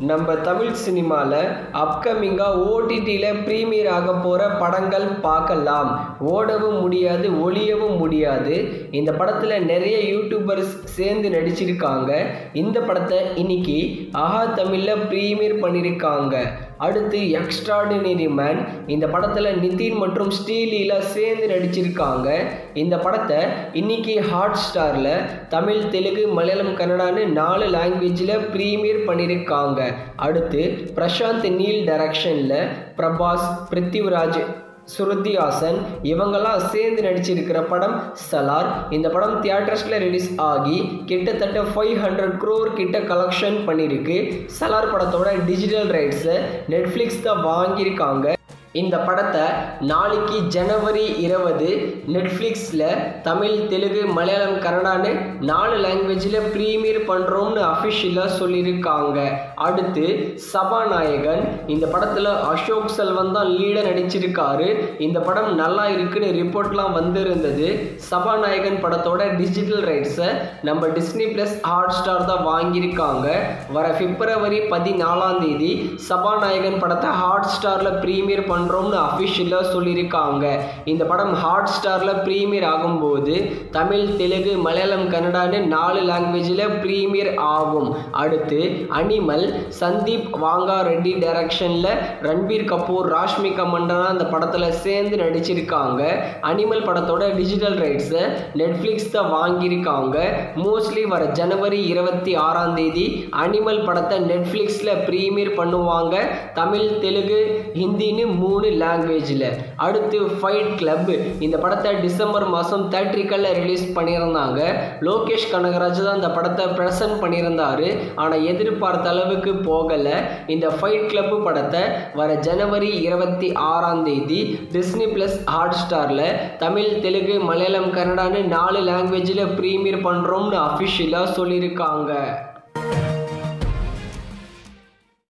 நம்ம தமிழ் சினிமாவில் அப்கமிங்காக ஓடிடியில் ப்ரீமியர் ஆக போகிற படங்கள் பார்க்கலாம். ஓடவும் முடியாது, ஒளியவும் முடியாது. இந்த படத்தில் நிறைய யூடியூபர்ஸ் சேர்ந்து நடிச்சிருக்காங்க. இந்த படத்தை இன்னைக்கு ஆஹா தமிழில் ப்ரீமியர் பண்ணியிருக்காங்க. அடுத்து எக்ஸ்ட்ராடினரி மேன், இந்த படத்தில் நிதின் மற்றும் ஸ்ரீலீலா சேர்ந்து நடிச்சிருக்காங்க. இந்த படத்தை இன்னைக்கு ஹாட் ஸ்டாரில் தமிழ், தெலுங்கு, மலையாளம், கன்னடான்னு 4 லாங்குவேஜில் ப்ரீமியர் பண்ணியிருக்காங்க. அடுத்து பிரசாந்த் நீல் டைரக்ஷனில் பிரபாஸ், பிருத்திவிராஜ், ஸ்ருதி ஹாசன் இவங்கெல்லாம் சேர்ந்து நடிச்சிருக்கிற படம் சலார். இந்த படம் தியேட்டர்ஸில் ரிலீஸ் ஆகி கிட்டத்தட்ட 500 crore கிட்ட கலெக்ஷன் பண்ணியிருக்கு. சலார் படத்தோட டிஜிட்டல் ரைட்ஸை நெட்ஃப்ளிக்ஸ் தான் வாங்கியிருக்காங்க. இந்த படத்தை நாளைக்கு ஜனவரி 20 நெட்ஃப்ளிக்ஸில் தமிழ், தெலுங்கு, மலையாளம், கன்னடான்னு 4 லாங்குவேஜில் ப்ரீமியர் பண்ணுறோம்னு அஃபிஷியலாக சொல்லியிருக்காங்க. அடுத்து சபாநாயகன், இந்த படத்தில் அசோக் செல்வன் தான் லீடாக நடிச்சிருக்காரு. இந்த படம் நல்லா இருக்குன்னு ரிப்போர்ட்லாம் வந்திருந்தது. சபாநாயகன் படத்தோட டிஜிட்டல் ரைட்ஸை நம்ம டிஸ்னி ப்ளஸ் ஹாட் ஸ்டார் தான் வாங்கியிருக்காங்க. வர பிப்ரவரி 14 சபாநாயகன் படத்தை ஹாட் ஸ்டாரில் ப்ரீமியர் பண்ணுறோம்னு அஃபிஷியலாக சொல்லியிருக்காங்க. இந்த படம் ஹாட் ஸ்டாரில் ப்ரீமியர் ஆகும்போது தமிழ், தெலுங்கு, மலையாளம், கன்னடான்னு 4 லாங்குவேஜில் ப்ரீமியர் ஆகும். அடுத்து அனிமல், சந்தீப் வாங்கா ரெட்டி டைரக்ஷனில் ரன்பீர் கபூர், ராஷ்மிகா மண்டனா அந்த படத்தில் சேர்ந்து நடிச்சிருக்காங்க. அனிமல் படத்தோட டிஜிட்டல் ரைட்ஸை நெட்ஃப்ளிக்ஸ் தான் வாங்கியிருக்காங்க. மோஸ்ட்லி வர ஜனவரி 26 அனிமல் படத்தை நெட்ஃப்ளிக்ஸில் ப்ரீமியர் பண்ணுவாங்க. தமிழ், தெலுங்கு, ஹிந்தின்னு 3 லாங்குவேஜில். அடுத்து ஃபைட் கிளப், இந்த படத்தை டிசம்பர் மாதம் தியேட்ரிக்கலில் ரிலீஸ் பண்ணியிருந்தாங்க. லோகேஷ் கனகராஜ் தான் இந்த படத்தை ப்ரெசன்ட் பண்ணியிருந்தார். ஆனால் எதிர்பார்த்த அளவுக்கு போகலை. இந்த ஃபைட் கிளப் படத்தை வர ஜனவரி 26 டிஸ்னி ப்ளஸ் ஹாட் ஸ்டாரில் தமிழ், தெலுங்கு, மலையாளம், கன்னடான்னு 4 லாங்குவேஜில் ப்ரீமியர் பண்ணுறோம்னு அஃபிஷியலாக சொல்லியிருக்காங்க.